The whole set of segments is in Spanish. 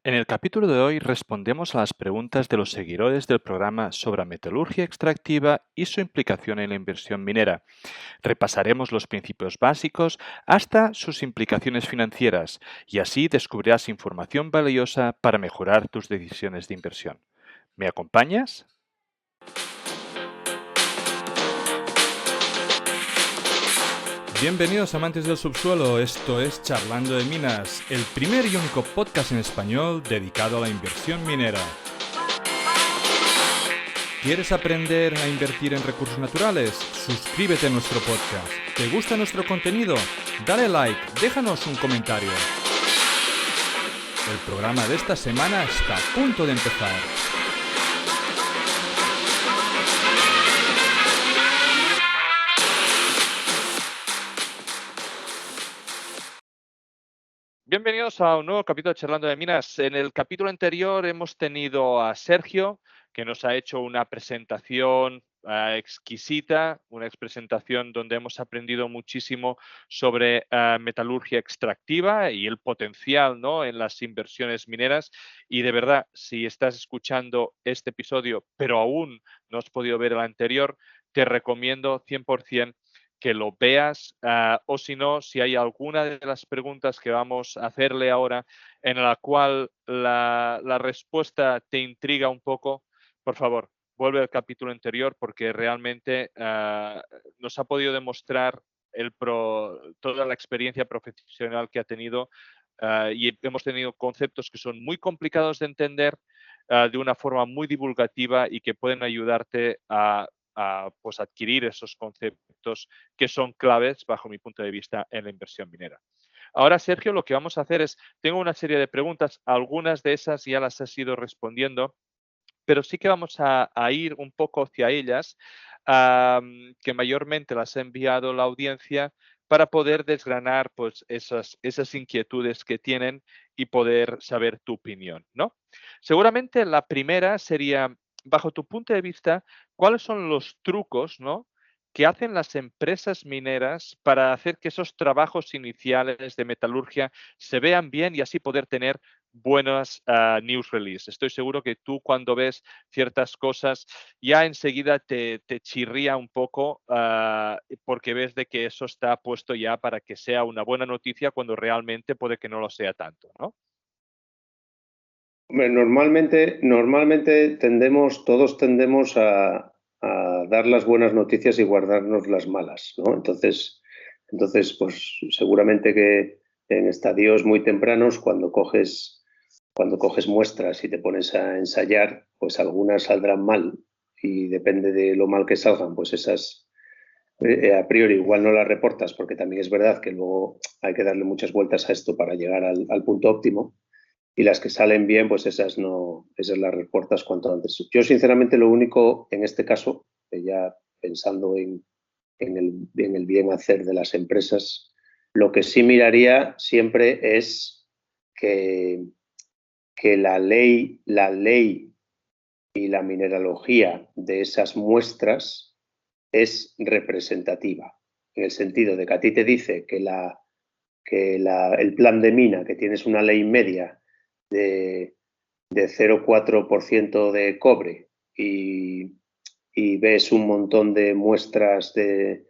En el capítulo de hoy respondemos a las preguntas de los seguidores del programa sobre metalurgia extractiva y su implicación en la inversión minera. Repasaremos los principios básicos hasta sus implicaciones financieras y así descubrirás información valiosa para mejorar tus decisiones de inversión. ¿Me acompañas? Bienvenidos amantes del subsuelo, esto es Charlando de Minas, el primer y único podcast en español dedicado a la inversión minera. ¿Quieres aprender a invertir en recursos naturales? Suscríbete a nuestro podcast. ¿Te gusta nuestro contenido? Dale like, déjanos un comentario. El programa de esta semana está a punto de empezar. Bienvenidos a un nuevo capítulo de Charlando de Minas. En el capítulo anterior hemos tenido a Sergio, que nos ha hecho una presentación exquisita, una presentación donde hemos aprendido muchísimo sobre metalurgia extractiva y el potencial, ¿no?, en las inversiones mineras. Y de verdad, si estás escuchando este episodio, pero aún no has podido ver el anterior, te recomiendo 100% que lo veas, o si no, si hay alguna de las preguntas que vamos a hacerle ahora en la cual la respuesta te intriga un poco, por favor, vuelve al capítulo anterior porque realmente nos ha podido demostrar toda la experiencia profesional que ha tenido, y hemos tenido conceptos que son muy complicados de entender de una forma muy divulgativa y que pueden ayudarte a pues adquirir esos conceptos que son claves, bajo mi punto de vista, en la inversión minera. Ahora, Sergio, lo que vamos a hacer es, tengo una serie de preguntas, algunas de esas ya las has ido respondiendo, pero sí que vamos a ir un poco hacia ellas, que mayormente las ha enviado la audiencia para poder desgranar pues, esas inquietudes que tienen y poder saber tu opinión, ¿no? Seguramente la primera sería, bajo tu punto de vista, ¿cuáles son los trucos, ¿no?, que hacen las empresas mineras para hacer que esos trabajos iniciales de metalurgia se vean bien y así poder tener buenas news release? Estoy seguro que tú cuando ves ciertas cosas ya enseguida te chirría un poco porque ves de que eso está puesto ya para que sea una buena noticia cuando realmente puede que no lo sea tanto, ¿no? Hombre, normalmente todos tendemos a dar las buenas noticias y guardarnos las malas, ¿no? Entonces, pues seguramente que en estadios muy tempranos, cuando coges muestras y te pones a ensayar, pues algunas saldrán mal y depende de lo mal que salgan, pues esas a priori igual no las reportas, porque también es verdad que luego hay que darle muchas vueltas a esto para llegar al punto óptimo. Y las que salen bien, pues esas las reportas cuanto antes. Yo, sinceramente, lo único en este caso, ya pensando en el bien hacer de las empresas, lo que sí miraría siempre es que, que la ley y la mineralogía de esas muestras es representativa, en el sentido de que a ti te dice el plan de mina, que tienes una ley media de 0,4% de cobre y ves un montón de muestras que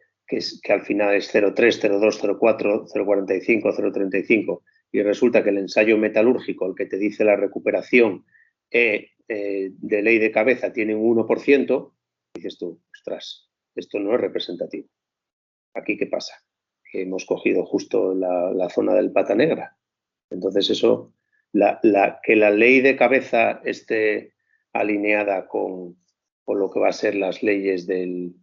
al final es 0,3, 0,2, 0,4, 0,45, 0,35 y resulta que el ensayo metalúrgico, el que te dice la recuperación de ley de cabeza, tiene un 1%, dices tú, ostras, esto no es representativo. ¿Aquí qué pasa? Que hemos cogido justo la zona del pata negra. Entonces eso, que la ley de cabeza esté alineada con lo que va a ser las leyes del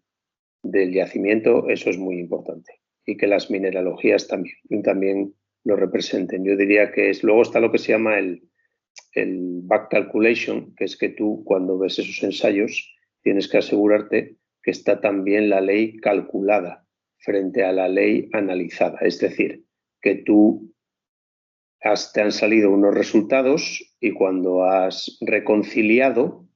yacimiento, eso es muy importante. Y que las mineralogías también lo representen. Yo diría que luego está lo que se llama el back calculation, que es que tú cuando ves esos ensayos tienes que asegurarte que está también la ley calculada frente a la ley analizada. Es decir, que tú te han salido unos resultados y cuando has reconciliado,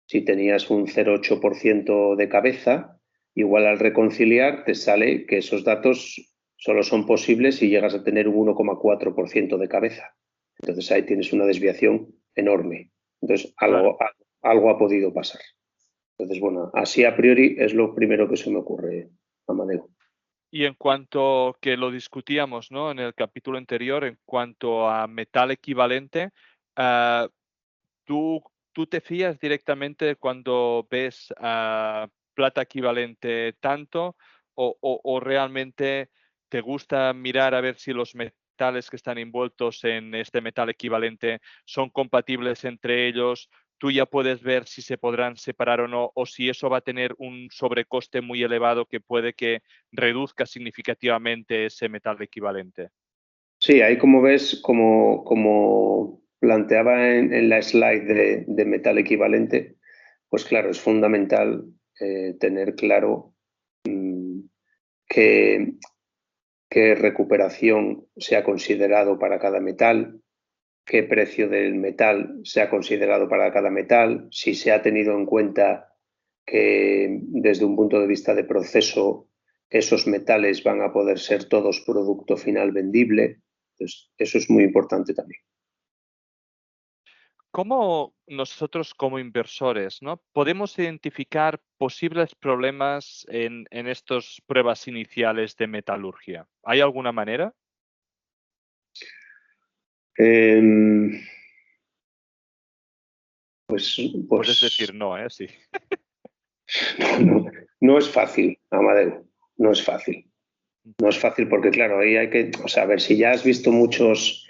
si tenías un 0,8% de cabeza, igual al reconciliar te sale que esos datos solo son posibles si llegas a tener un 1,4% de cabeza. Entonces ahí tienes una desviación enorme. Entonces Claro. algo ha podido pasar. Entonces, bueno, así a priori es lo primero que se me ocurre, Amadeo. Y en cuanto que lo discutíamos, ¿no? En el capítulo anterior, en cuanto a metal equivalente, ah, ¿tú, tú te fías directamente cuando ves plata equivalente tanto o realmente te gusta mirar a ver si los metales que están envueltos en este metal equivalente son compatibles entre ellos? Tú ya puedes ver si se podrán separar o no, o si eso va a tener un sobrecoste muy elevado que puede que reduzca significativamente ese metal equivalente. Sí, ahí como ves, como planteaba en la slide de metal equivalente, pues claro, es fundamental tener claro qué, qué recuperación se ha considerado para cada metal, qué precio del metal se ha considerado para cada metal, si se ha tenido en cuenta que desde un punto de vista de proceso esos metales van a poder ser todos producto final vendible. Entonces, eso es muy importante también. ¿Cómo nosotros como inversores, ¿no? podemos identificar posibles problemas en estas pruebas iniciales de metalurgia? ¿Hay alguna manera? Eh, pues, Puedes decir pues no, ¿eh? Sí. no, no es fácil, Amadeo, no es fácil. No es fácil porque, claro, ahí hay que, o sea, a ver, si ya has visto muchos,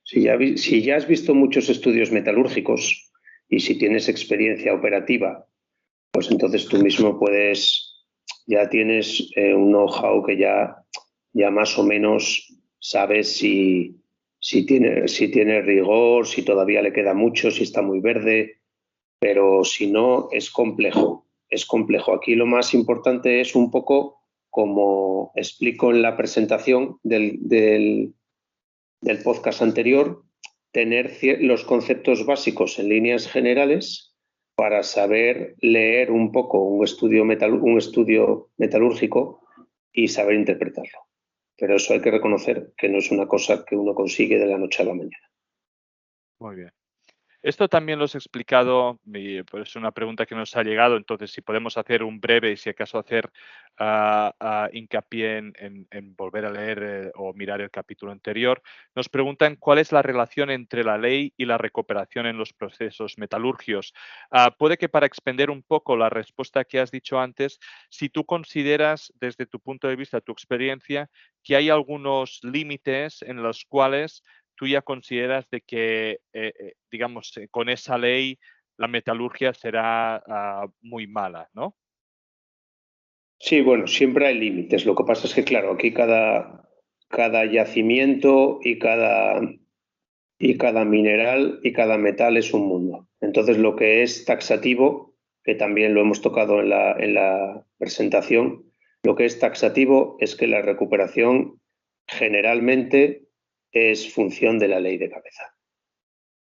si ya has visto muchos estudios metalúrgicos y si tienes experiencia operativa, pues entonces tú mismo puedes, ya tienes un know-how que ya más o menos sabes si tiene rigor, si todavía le queda mucho, si está muy verde, pero si no, es complejo. Es complejo. Aquí lo más importante es un poco, como explico en la presentación del podcast anterior, tener los conceptos básicos en líneas generales para saber leer un poco un estudio metalúrgico y saber interpretarlo. Pero eso hay que reconocer que no es una cosa que uno consigue de la noche a la mañana. Muy bien. Esto también lo has explicado, pues es una pregunta que nos ha llegado, entonces si podemos hacer un breve y si acaso hacer hincapié en volver a leer o mirar el capítulo anterior. Nos preguntan cuál es la relación entre la ley y la recuperación en los procesos metalúrgicos. Puede que para extender un poco la respuesta que has dicho antes, si tú consideras desde tu punto de vista, tu experiencia, que hay algunos límites en los cuales tú ya consideras de que, digamos, con esa ley la metalurgia será muy mala, ¿no? Sí, bueno, siempre hay límites. Lo que pasa es que, claro, aquí cada yacimiento y cada mineral y cada metal es un mundo. Entonces, lo que es taxativo, que también lo hemos tocado en la presentación, lo que es taxativo es que la recuperación generalmente es función de la ley de cabeza.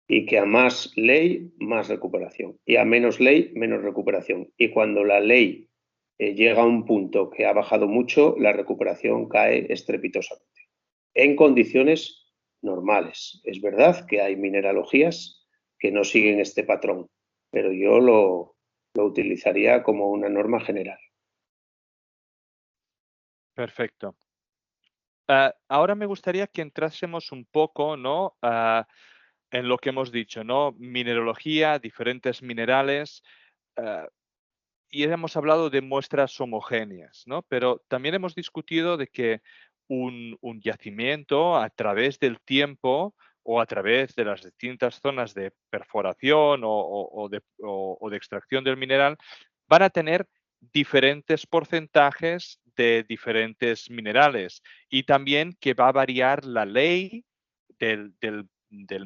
Y que a más ley, más recuperación. Y a menos ley, menos recuperación. Y cuando la ley llega a un punto que ha bajado mucho, la recuperación cae estrepitosamente. En condiciones normales. Es verdad que hay mineralogías que no siguen este patrón, pero yo lo utilizaría como una norma general. Perfecto. Ahora me gustaría que entrásemos un poco, ¿no? En lo que hemos dicho, ¿no? Mineralogía, diferentes minerales, ah, y hemos hablado de muestras homogéneas, ¿no? Pero también hemos discutido de que un yacimiento a través del tiempo o a través de las distintas zonas de perforación o de extracción del mineral van a tener diferentes porcentajes de diferentes minerales y también que va a variar la ley del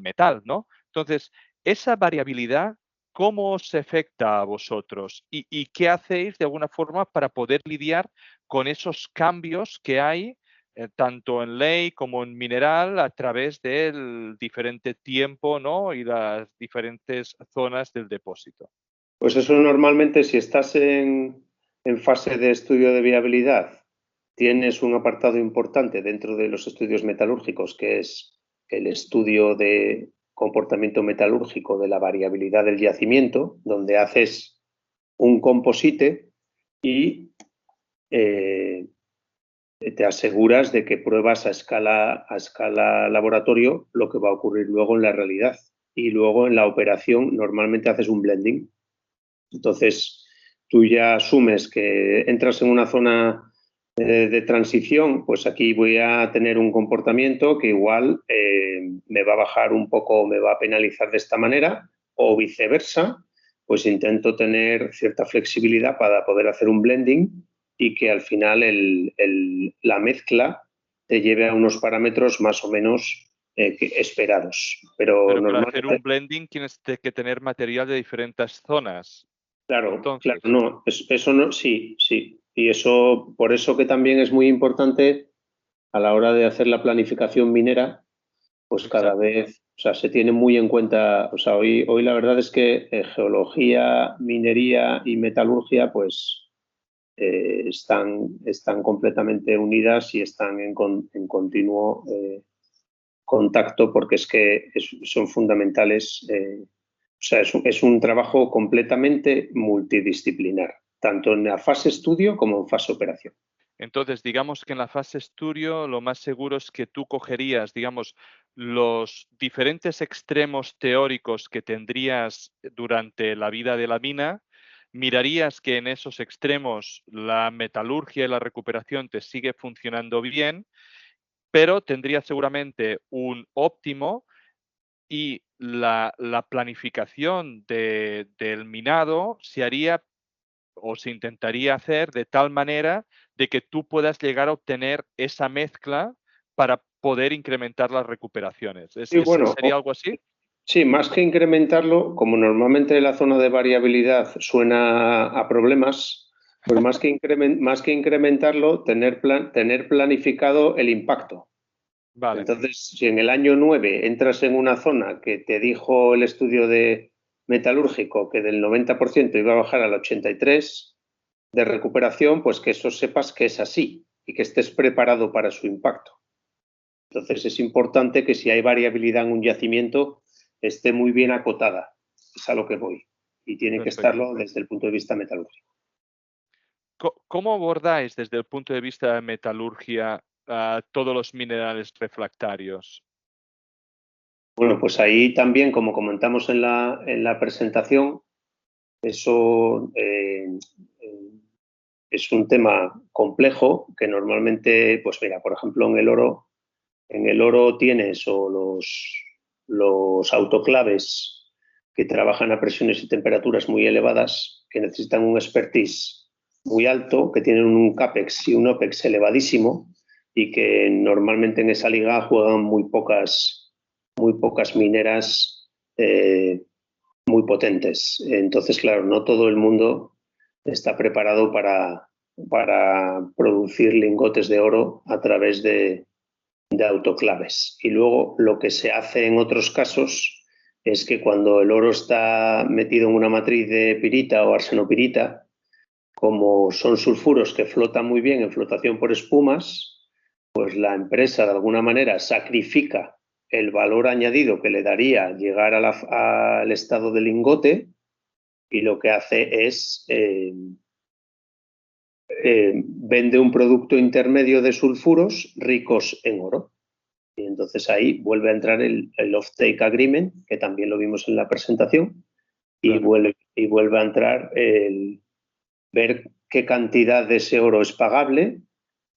metal, ¿no? Entonces, esa variabilidad, ¿cómo os afecta a vosotros? ¿Y qué hacéis de alguna forma para poder lidiar con esos cambios que hay, tanto en ley como en mineral, a través del diferente tiempo, ¿no? Y las diferentes zonas del depósito? Pues eso normalmente si estás en fase de estudio de viabilidad, tienes un apartado importante dentro de los estudios metalúrgicos que es el estudio de comportamiento metalúrgico de la variabilidad del yacimiento, donde haces un composite y te aseguras de que pruebas a escala laboratorio lo que va a ocurrir luego en la realidad. Y luego en la operación normalmente haces un blending. Entonces, tú ya asumes que entras en una zona de transición, pues aquí voy a tener un comportamiento que igual me va a bajar un poco, me va a penalizar de esta manera, o viceversa, pues intento tener cierta flexibilidad para poder hacer un blending y que al final la mezcla te lleve a unos parámetros más o menos esperados. Pero Pero para hacer normalmente, un blending tienes que tener material de diferentes zonas. claro, Entonces, no, eso no, sí, sí. Y eso, por eso que también es muy importante a la hora de hacer la planificación minera, pues cada exacto. vez, o sea, se tiene muy en cuenta, o sea, hoy la verdad es que geología, minería y metalurgia, pues están completamente unidas y están en continuo contacto porque es que son fundamentales. O sea, es un trabajo completamente multidisciplinar, tanto en la fase estudio como en fase operación. Entonces, digamos que en la fase estudio lo más seguro es que tú cogerías, digamos, los diferentes extremos teóricos que tendrías durante la vida de la mina, mirarías que en esos extremos la metalurgia y la recuperación te sigue funcionando bien, pero tendrías seguramente un óptimo y la planificación del minado se haría o se intentaría hacer de tal manera de que tú puedas llegar a obtener esa mezcla para poder incrementar las recuperaciones. Y bueno, ¿Sería algo así? sí, más que incrementarlo, como normalmente la zona de variabilidad suena a problemas, pues más que incrementarlo, tener planificado el impacto. Vale, Entonces, si en el año 9 entras en una zona que te dijo el estudio de metalúrgico que del 90% iba a bajar al 83% de recuperación, pues que eso sepas que es así y que estés preparado para su impacto. Entonces, es importante que si hay variabilidad en un yacimiento, esté muy bien acotada. Es a lo que voy. Y tiene que perfecto. estarlo desde el punto de vista metalúrgico. ¿Cómo abordáis desde el punto de vista de metalurgia todos los minerales refractarios? Bueno, pues ahí también, como comentamos en la presentación, eso es un tema complejo que normalmente, pues mira, por ejemplo, en el oro tienes los autoclaves que trabajan a presiones y temperaturas muy elevadas, que necesitan un expertise muy alto, que tienen un CAPEX y un OPEX elevadísimo y que normalmente en esa liga juegan muy pocas mineras muy potentes. Entonces, claro, no todo el mundo está preparado para producir lingotes de oro a través de autoclaves. Y luego lo que se hace en otros casos es que cuando el oro está metido en una matriz de pirita o arsenopirita, como son sulfuros que flotan muy bien en flotación por espumas, pues la empresa de alguna manera sacrifica el valor añadido que le daría llegar al estado de lingote y lo que hace es vende un producto intermedio de sulfuros ricos en oro. Y entonces ahí vuelve a entrar el off-take agreement, que también lo vimos en la presentación, Claro. y vuelve a entrar el ver qué cantidad de ese oro es pagable,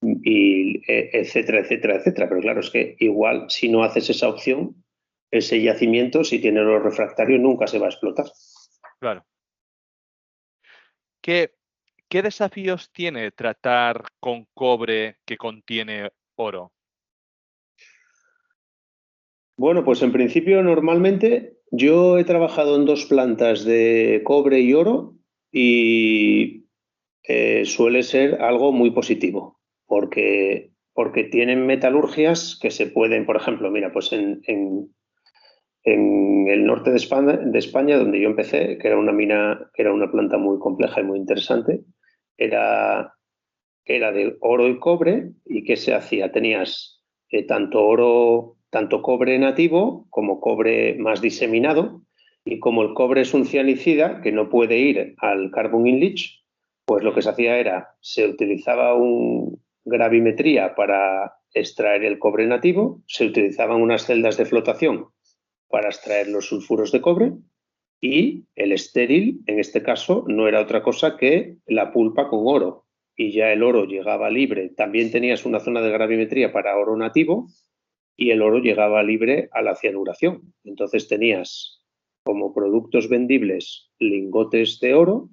y etcétera, etcétera, etcétera. Pero claro, es que igual si no haces esa opción, ese yacimiento, si tiene oro refractario, nunca se va a explotar. Claro. ¿Qué, qué desafíos tiene tratar con cobre que contiene oro? Bueno, pues en principio normalmente yo he trabajado en dos plantas de cobre y oro y suele ser algo muy positivo porque tienen metalurgias que se pueden, por ejemplo, mira, pues en el norte de España, donde yo empecé, que era una mina, que era una planta muy compleja y muy interesante, era, era de oro y cobre. ¿Y qué se hacía? Tenías tanto oro tanto cobre nativo como cobre más diseminado, y como el cobre es un cianicida que no puede ir al carbon in leach, pues lo que se hacía era, se utilizaba una gravimetría para extraer el cobre nativo, se utilizaban unas celdas de flotación para extraer los sulfuros de cobre, y el estéril, en este caso, no era otra cosa que la pulpa con oro, y ya el oro llegaba libre. También tenías una zona de gravimetría para oro nativo, y el oro llegaba libre a la cianuración. Entonces tenías como productos vendibles lingotes de oro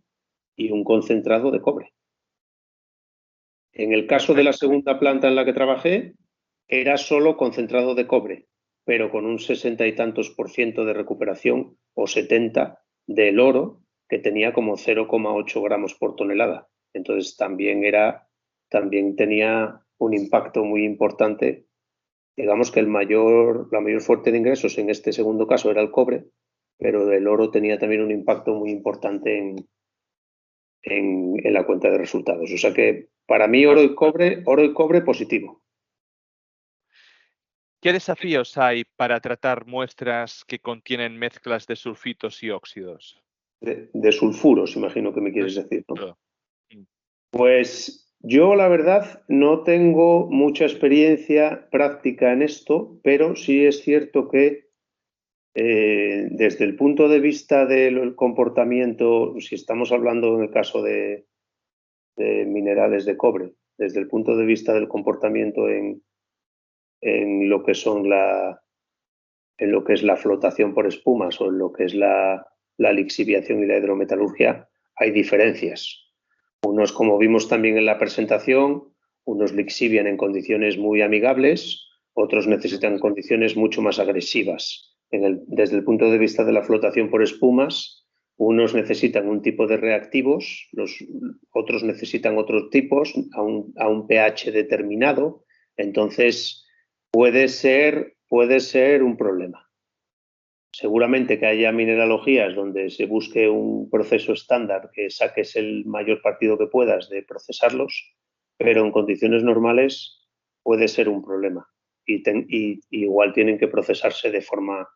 y un concentrado de cobre. En el caso de la segunda planta en la que trabajé, era solo concentrado de cobre, pero con un 60 y tantos % de recuperación, o 70 del oro, que tenía como 0,8 gramos por tonelada. Entonces también tenía un impacto muy importante. Digamos que la mayor fuente de ingresos en este segundo caso era el cobre, pero el oro tenía también un impacto muy importante en la cuenta de resultados. O sea que para mí oro y cobre positivo. ¿Qué desafíos hay para tratar muestras que contienen mezclas de sulfitos y óxidos? De sulfuros, imagino que me quieres decir, ¿no? Claro. Pues yo, la verdad, no tengo mucha experiencia práctica en esto, pero sí es cierto que desde el punto de vista del comportamiento, si estamos hablando en el caso de minerales de cobre, desde el punto de vista del comportamiento en lo que en lo que es la flotación por espumas o en lo que es la lixiviación y la hidrometalurgia, hay diferencias. Unos, como vimos también en la presentación, unos lixivian en condiciones muy amigables, otros necesitan condiciones mucho más agresivas. Desde el punto de vista de la flotación por espumas, unos necesitan un tipo de reactivos, otros necesitan otros tipos a un pH determinado. Entonces, puede ser un problema. Seguramente que haya mineralogías donde se busque un proceso estándar que saques el mayor partido que puedas de procesarlos, pero en condiciones normales puede ser un problema y igual tienen que procesarse de forma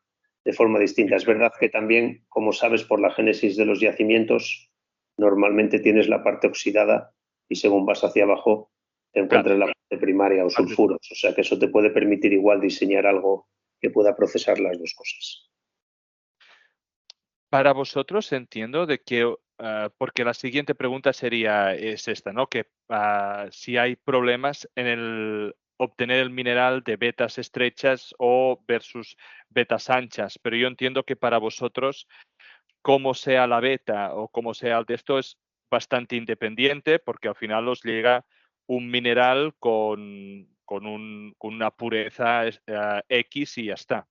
distinta. Es verdad que también, como sabes, por la génesis de los yacimientos, normalmente tienes la parte oxidada y según vas hacia abajo te encuentras la parte primaria o sulfuros. O sea que eso te puede permitir igual diseñar algo que pueda procesar las dos cosas. Para vosotros entiendo de que, porque la siguiente pregunta es esta, ¿no? Que si hay problemas en el obtener el mineral de vetas estrechas o versus vetas anchas, pero yo entiendo que para vosotros, como sea la veta o como sea el de esto, es bastante independiente porque al final os llega un mineral con una pureza X y ya está.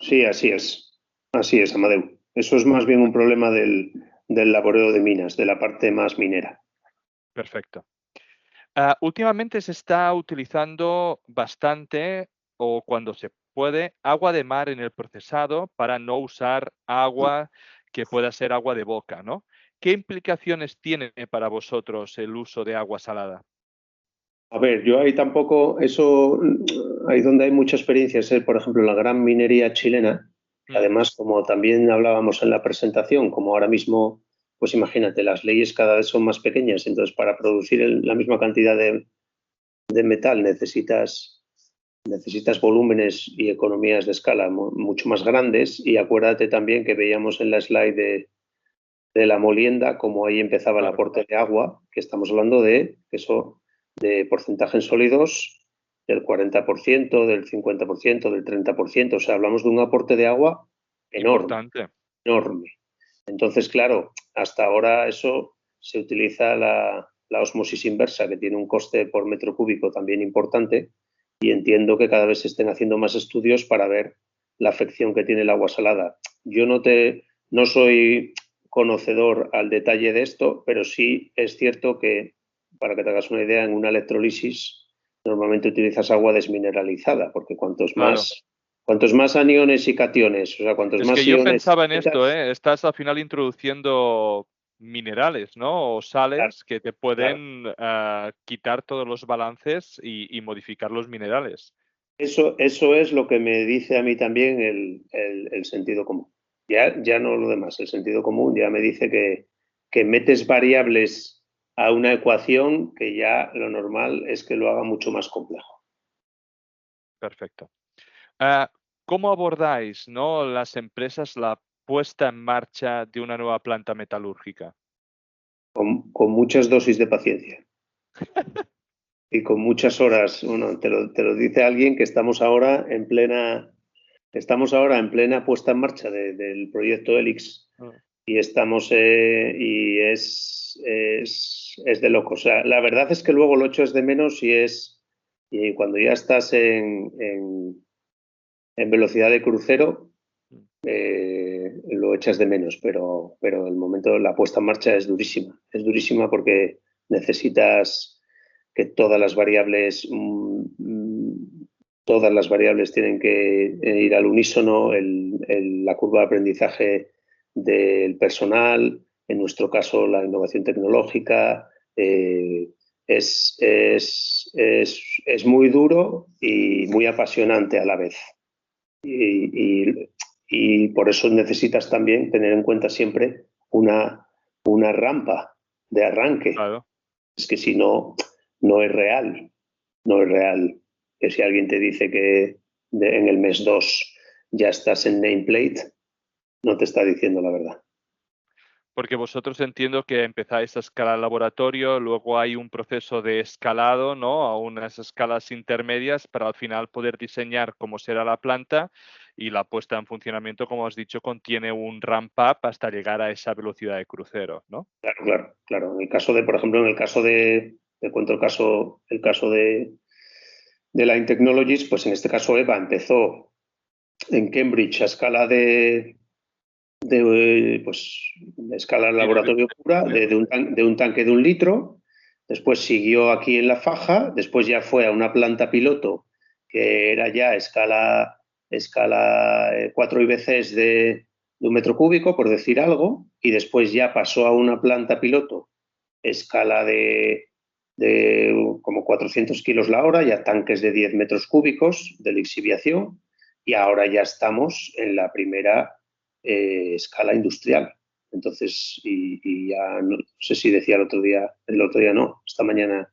Sí, así es. Así es, Amadeu. Eso es más bien un problema del laboreo de minas, de la parte más minera. Perfecto. Últimamente se está utilizando bastante, o cuando se puede, agua de mar en el procesado para no usar agua que pueda ser agua de boca, ¿no? ¿Qué implicaciones tiene para vosotros el uso de agua salada? A ver, yo ahí tampoco, ahí donde hay mucha experiencia es, por ejemplo, la gran minería chilena, que Mm, además, como también hablábamos en la presentación, como ahora mismo, pues imagínate, las leyes cada vez son más pequeñas, entonces para producir la misma cantidad de metal necesitas volúmenes y economías de escala mucho más grandes, y acuérdate también que veíamos en la slide de la molienda, como ahí empezaba el claro, aporte de agua, que estamos hablando de eso, de porcentaje en sólidos del 40%, del 50%, del 30%. O sea, hablamos de un aporte de agua enorme, importante. enorme. Entonces, claro, hasta ahora eso se utiliza la ósmosis inversa, que tiene un coste por metro cúbico también importante, y entiendo que cada vez se estén haciendo más estudios para ver la afección que tiene el agua salada. Yo no soy conocedor al detalle de esto, pero sí es cierto que, para que te hagas una idea, en una electrólisis normalmente utilizas agua desmineralizada, porque Claro. cuantos más aniones y cationes, o sea, cuantos Es más que yo iones pensaba en esto, metas, ¿eh? Estás al final introduciendo minerales, ¿no? O claro, sales que te claro. pueden quitar todos los balances y modificar los minerales. Eso es lo que me dice a mí también el sentido común. Ya no lo demás, el sentido común ya me dice que metes variables a una ecuación que ya lo normal es que lo haga mucho más complejo. Perfecto. Ah, ¿Cómo abordáis, ¿no?, las empresas la puesta en marcha de una nueva planta metalúrgica? Con muchas dosis de paciencia y con muchas horas. Bueno, te lo dice alguien que estamos ahora en plena puesta en marcha del proyecto Helix Mm. y y es de locos. O sea, la verdad es que luego lo echas de menos y cuando ya estás en velocidad de crucero, Mm. lo echas de menos, pero el momento, la puesta en marcha es durísima porque necesitas que todas las variables tienen que ir al unísono, la curva de aprendizaje del personal, en nuestro caso la innovación tecnológica, es muy duro y muy apasionante a la vez. Y, y por eso necesitas también tener en cuenta siempre una rampa de arranque. Claro. Es que si no, no es real. No es real que si alguien te dice que en el mes 2 ya estás en nameplate, no te está diciendo la verdad. Porque vosotros entiendo que empezáis a escalar laboratorio, luego hay un proceso de escalado, ¿no?, a unas escalas intermedias para al final poder diseñar cómo será la planta, y la puesta en funcionamiento, como has dicho, contiene un ramp up hasta llegar a esa velocidad de crucero, ¿no? Claro, claro, claro. En el caso de, por ejemplo, te cuento el caso de Line Technologies, pues en este caso EVA empezó en Cambridge a escala pues, de escala Sí, laboratorio pura, sí. de un tanque de 1 litro. Después siguió aquí en La Faja, después ya fue a una planta piloto que era ya escala 4 IBCs de 1 metro cúbico, por decir algo, y después ya pasó a una planta piloto escala de como 400 kilos la hora, ya tanques de 10 metros cúbicos de lixiviación, y ahora ya estamos en la primera escala industrial. Entonces, y ya no sé si decía el otro día no, esta mañana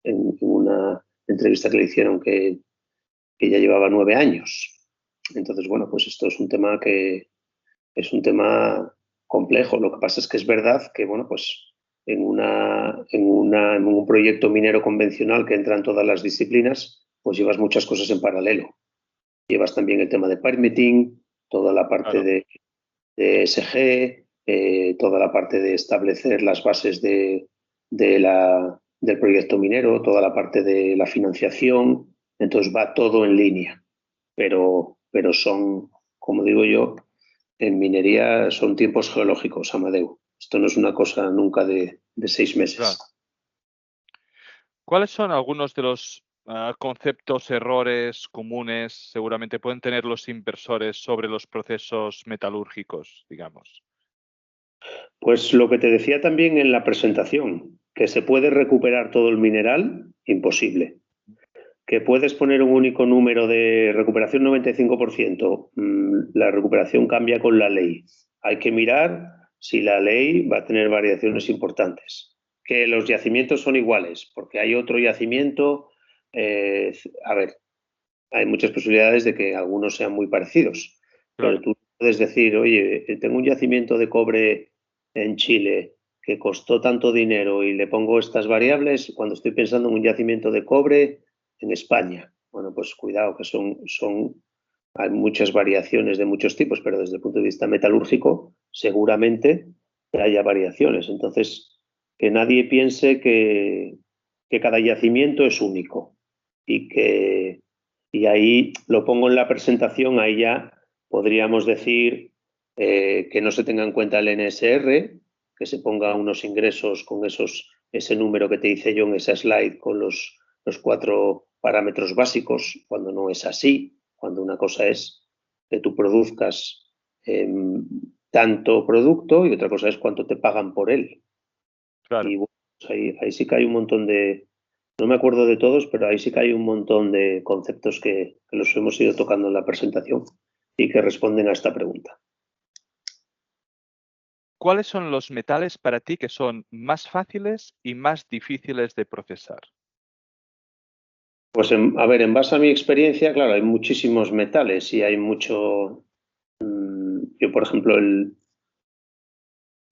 en una entrevista que le hicieron que ya llevaba 9 años. Entonces, bueno, pues esto es un tema complejo. Lo que pasa es que es verdad que, bueno, pues en un proyecto minero convencional que entran todas las disciplinas, pues llevas muchas cosas en paralelo. Llevas también el tema de permitting, toda la parte Claro. de ESG, toda la parte de establecer las bases del proyecto minero, toda la parte de la financiación. Entonces va todo en línea, pero son, como digo yo, en minería son tiempos geológicos, Amadeu. Esto no es una cosa nunca de 6 meses. Claro. ¿Cuáles son algunos de los conceptos, errores comunes, seguramente pueden tener los inversores sobre los procesos metalúrgicos, digamos? Pues lo que te decía también en la presentación, que se puede recuperar todo el mineral, imposible. Que puedes poner un único número de recuperación 95%, la recuperación cambia con la ley. Hay que mirar si la ley va a tener variaciones importantes. Que los yacimientos son iguales, porque hay otro yacimiento, a ver, hay muchas posibilidades de que algunos sean muy parecidos, pero Claro. tú puedes decir, oye, tengo un yacimiento de cobre en Chile que costó tanto dinero y le pongo estas variables cuando estoy pensando en un yacimiento de cobre en España. Bueno, pues cuidado, que hay muchas variaciones de muchos tipos, pero desde el punto de vista metalúrgico seguramente haya variaciones. Entonces, que nadie piense que cada yacimiento es único y ahí lo pongo en la presentación, ahí ya podríamos decir que no se tenga en cuenta el NSR, que se ponga unos ingresos con ese número que te hice yo en esa slide con los 4 parámetros básicos, cuando no es así, cuando una cosa es que tú produzcas tanto producto y otra cosa es cuánto te pagan por él. Claro. Y bueno, pues ahí sí que hay un montón de No me acuerdo de todos, pero ahí sí que hay un montón de conceptos que los hemos ido tocando en la presentación y que responden a esta pregunta. ¿Cuáles son los metales para ti que son más fáciles y más difíciles de procesar? Pues, a ver, en base a mi experiencia, claro, hay muchísimos metales y hay mucho... yo, por ejemplo,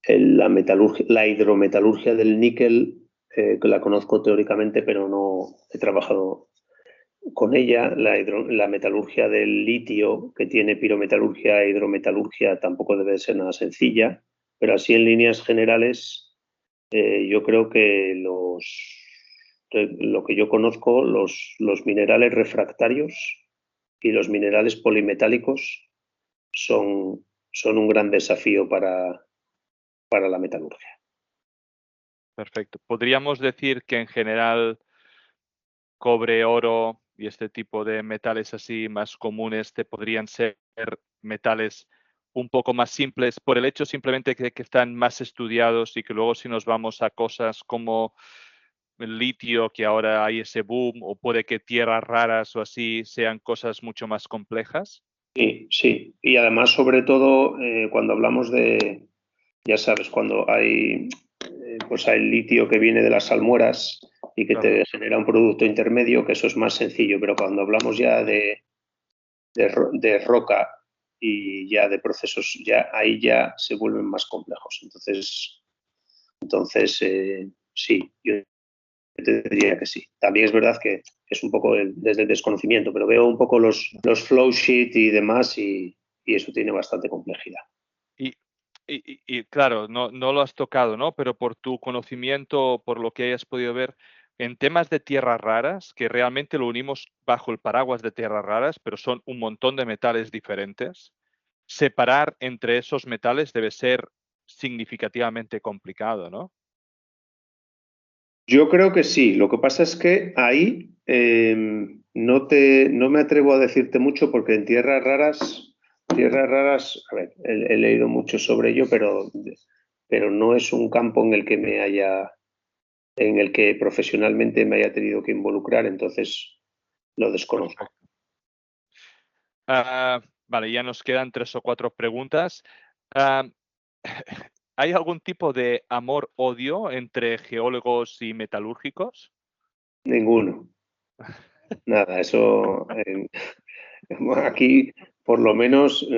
la hidrometalurgia del níquel, que la conozco teóricamente, pero no he trabajado con ella. La metalurgia del litio, que tiene pirometalurgia e hidrometalurgia, tampoco debe ser nada sencilla, pero así en líneas generales, yo creo que lo que yo conozco, los minerales refractarios y los minerales polimetálicos son un gran desafío para la metalurgia. Perfecto. ¿Podríamos decir que en general cobre, oro y este tipo de metales así más comunes te podrían ser metales un poco más simples por el hecho simplemente que están más estudiados y que luego si nos vamos a cosas como el litio, que ahora hay ese boom, o puede que tierras raras o así sean cosas mucho más complejas? Sí, sí. Y además, sobre todo, cuando hablamos de, ya sabes, cuando pues hay litio que viene de las salmueras y que Claro. te genera un producto intermedio, que eso es más sencillo, pero cuando hablamos ya de roca y ya de procesos, ya ahí ya se vuelven más complejos. Entonces sí, yo te diría que sí. También es verdad que es un poco desde el desconocimiento, pero veo un poco los flow sheet y demás y eso tiene bastante complejidad. Y, y claro, no lo has tocado, ¿no? Pero por tu conocimiento, por lo que hayas podido ver, en temas de tierras raras, que realmente lo unimos bajo el paraguas de tierras raras, pero son un montón de metales diferentes, separar entre esos metales debe ser significativamente complicado, ¿no? Yo creo que sí. Lo que pasa es que ahí no me atrevo a decirte mucho porque en tierras raras, a ver, he leído mucho sobre ello, pero no es un campo en el que profesionalmente me haya tenido que involucrar, entonces lo desconozco. Perfecto. Vale, ya nos quedan 3 o 4 preguntas. Ah, ¿Hay algún tipo de amor-odio entre geólogos y metalúrgicos? Ninguno. Nada, eso aquí por lo menos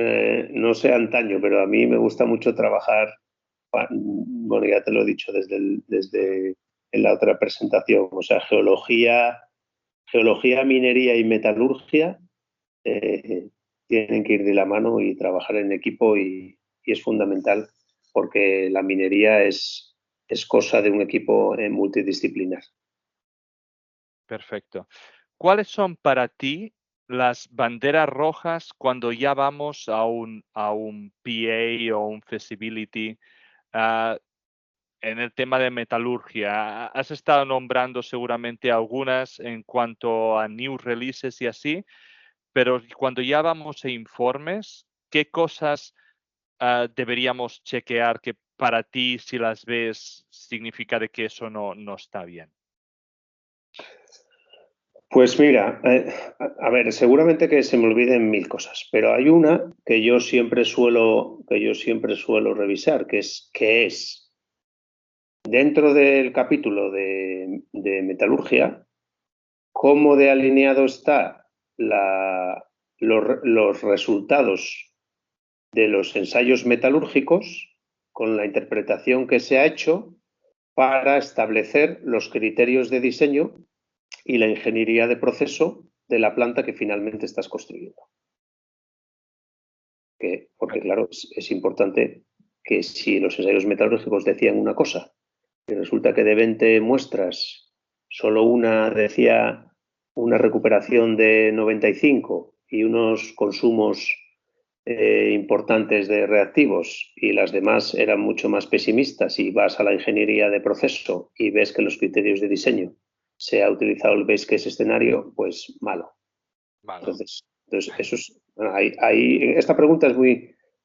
no sé antaño, pero a mí me gusta mucho trabajar. Bueno, ya te lo he dicho desde en la otra presentación, o sea, geología, minería y metalurgia eh, tienen que ir de la mano y trabajar en equipo y es fundamental porque la minería es cosa de un equipo multidisciplinar. Perfecto. ¿Cuáles son para ti las banderas rojas cuando ya vamos a un PA o un feasibility? Ah, en el tema de metalurgia, has estado nombrando seguramente algunas en cuanto a new releases y así, pero cuando ya vamos a informes, ¿qué cosas deberíamos chequear que para ti, si las ves, significa de que eso no está bien? Pues mira, a ver, seguramente que se me olviden mil cosas, pero hay una que yo siempre suelo revisar, que es dentro del capítulo de metalurgia, cómo de alineado está los resultados de los ensayos metalúrgicos con la interpretación que se ha hecho para establecer los criterios de diseño y la ingeniería de proceso de la planta que finalmente estás construyendo. Porque claro, es importante que si los ensayos metalúrgicos decían una cosa y resulta que de 20 muestras solo una decía una recuperación de 95 y unos consumos importantes de reactivos y las demás eran mucho más pesimistas y vas a la ingeniería de proceso y ves que los criterios de diseño se ha utilizado el base case escenario, pues malo. Vale. Entonces eso es, esta pregunta es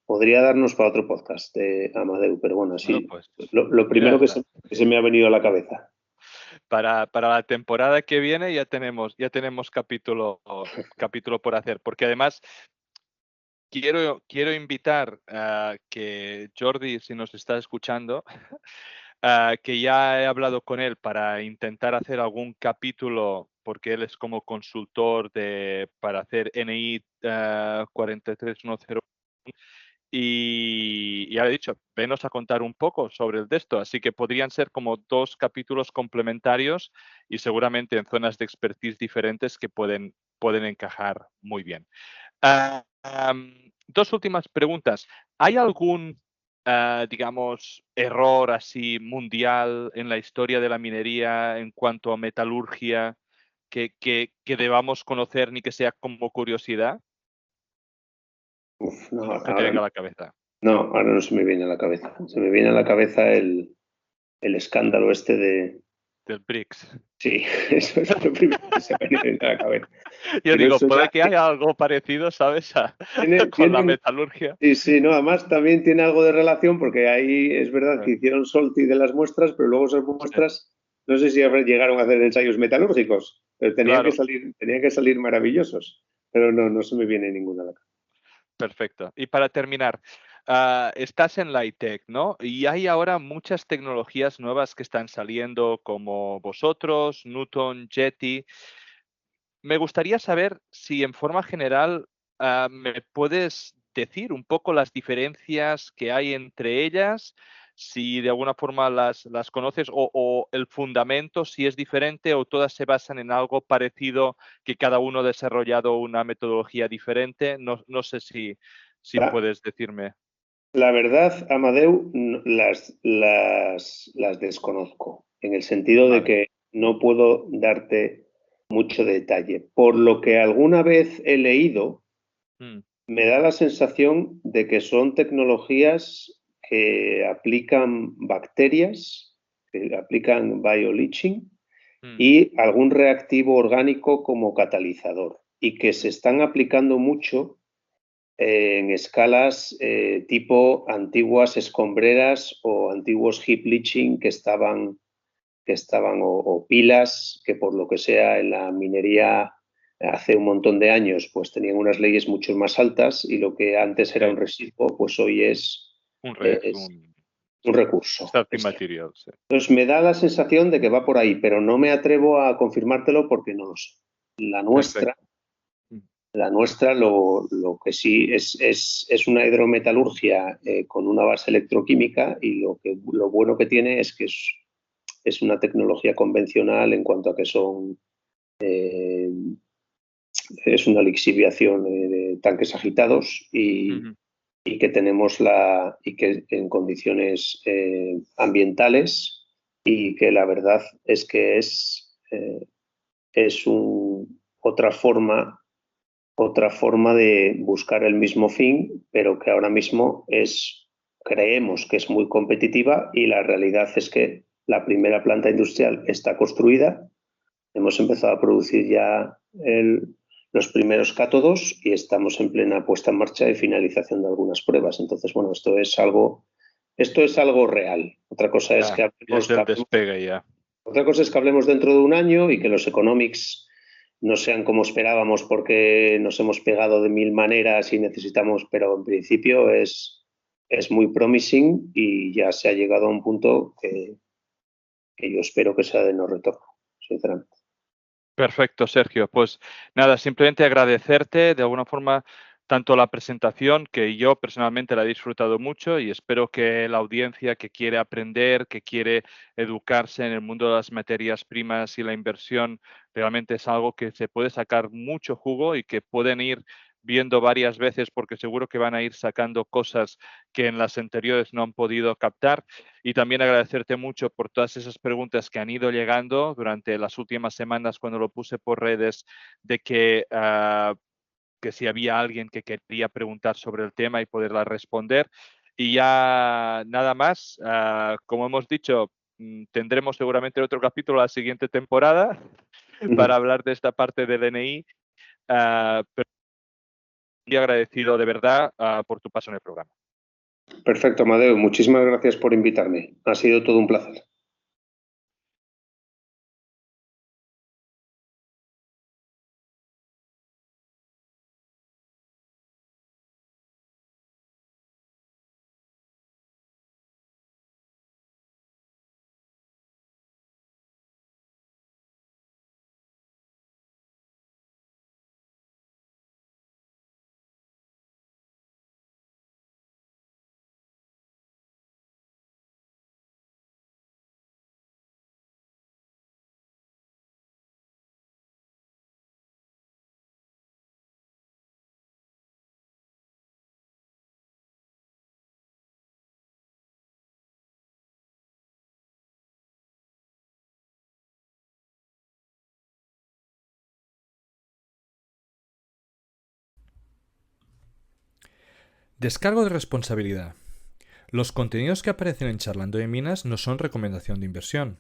podría darnos para otro podcast, Amadeu, pero bueno, Bueno, así pues lo mira, primero que se me ha venido a la cabeza. para la temporada que viene ya tenemos capítulo por hacer, porque además quiero invitar a que Jordi, si nos está escuchando, que ya he hablado con él para intentar hacer algún capítulo, porque él es como consultor para hacer NI 43101. Y ya le he dicho, venos a contar un poco sobre el de esto. Así que podrían ser como 2 capítulos complementarios y seguramente en zonas de expertise diferentes que pueden encajar muy bien. 2 últimas preguntas. ¿Hay algún, digamos, error así mundial en la historia de la minería en cuanto a metalurgia que debamos conocer ni que sea como curiosidad? Uf, no, No se te venga a la cabeza. no, ahora no se me viene a la cabeza. Se me viene a la cabeza el escándalo este de... Del BRICS. Sí, eso es lo primero que se me viene a la cabeza. Yo Pero digo, eso puede ya que haya algo parecido, ¿sabes? Con la metalurgia. sí, sí, no, además también tiene algo de relación porque ahí es verdad que hicieron Solti de las muestras, pero luego esas muestras, no sé si llegaron a hacer ensayos metalúrgicos, pero Claro, tenían que salir maravillosos. Pero no se me viene ninguna a la cabeza. perfecto. Y para terminar, estás en la ITEC, ¿no? Y hay ahora muchas tecnologías nuevas que están saliendo como vosotros, Newton, Yeti. Me gustaría saber si en forma general me puedes decir un poco las diferencias que hay entre ellas, si de alguna forma las conoces o el fundamento, si es diferente o todas se basan en algo parecido, que cada uno ha desarrollado una metodología diferente. No sé si La, puedes decirme. la verdad, Amadeu, las desconozco, en el sentido de Vale. que no puedo darte mucho detalle. Por lo que alguna vez he leído, Mm, me da la sensación de que son tecnologías que aplican bacterias, que aplican bioleaching mm, y algún reactivo orgánico como catalizador y que se están aplicando mucho en escalas tipo antiguas escombreras o antiguos heap leaching o pilas que por lo que sea en la minería hace un montón de años pues tenían unas leyes mucho más altas y lo que antes era sí, un residuo pues hoy es un un recurso. starting material, sí. Entonces me da la sensación de que va por ahí, pero no me atrevo a confirmártelo porque no lo sé. La nuestra, Perfecto. Mm, la nuestra lo que sí es una hidrometalurgia con una base electroquímica y lo bueno que tiene es que es una tecnología convencional en cuanto a que eh, es una lixiviación de tanques agitados ujú. y que y que en condiciones ambientales y que la verdad es que es otra forma de buscar el mismo fin, pero que ahora mismo creemos que es muy competitiva y la realidad es que la primera planta industrial está construida, hemos empezado a producir ya los primeros cátodos y estamos en plena puesta en marcha y finalización de algunas pruebas. Entonces, bueno, esto es algo real. Ya es el despegue ya. Otra cosa es que hablemos dentro de un año y que los economics no sean como esperábamos porque nos hemos pegado de mil maneras y necesitamos, pero en principio es muy promising y ya se ha llegado a un punto que yo espero que sea de no retorno, sinceramente. Perfecto, Sergio. Pues nada, simplemente agradecerte de alguna forma tanto la presentación, que yo personalmente la he disfrutado mucho y espero que la audiencia que quiere aprender, que quiere educarse en el mundo de las materias primas y la inversión, realmente es algo que se puede sacar mucho jugo y que pueden ir viendo varias veces porque seguro que van a ir sacando cosas que en las anteriores no han podido captar. Y también agradecerte mucho por todas esas preguntas que han ido llegando durante las últimas semanas cuando lo puse por redes de que si había alguien que quería preguntar sobre el tema y poderla responder. Y ya nada más, como hemos dicho, tendremos seguramente otro capítulo la siguiente temporada para hablar de esta parte del NI, pero muy agradecido de verdad por tu paso en el programa. Perfecto, Amadeo. Muchísimas gracias por invitarme. Ha sido todo un placer. Descargo de responsabilidad. Los contenidos que aparecen en Charlando de Minas no son recomendación de inversión.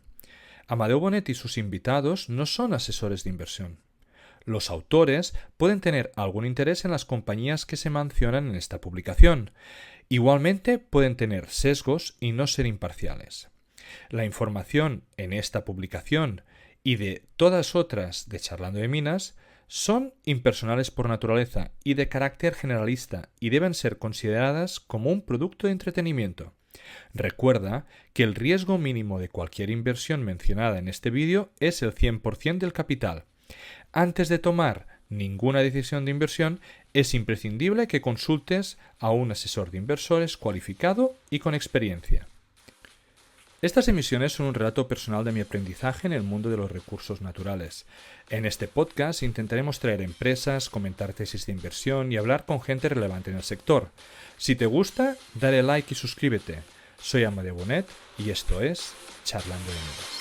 Amadeu Bonet y sus invitados no son asesores de inversión. Los autores pueden tener algún interés en las compañías que se mencionan en esta publicación. Igualmente pueden tener sesgos y no ser imparciales. La información en esta publicación y de todas otras de Charlando de Minas son impersonales por naturaleza y de carácter generalista y deben ser consideradas como un producto de entretenimiento. Recuerda que el riesgo mínimo de cualquier inversión mencionada en este vídeo es el 100% del capital. Antes de tomar ninguna decisión de inversión, es imprescindible que consultes a un asesor de inversores cualificado y con experiencia. Estas emisiones son un relato personal de mi aprendizaje en el mundo de los recursos naturales. En este podcast intentaremos traer empresas, comentar tesis de inversión y hablar con gente relevante en el sector. Si te gusta, dale like y suscríbete. Soy Amadeu Bonet y esto es Charlando de Minas.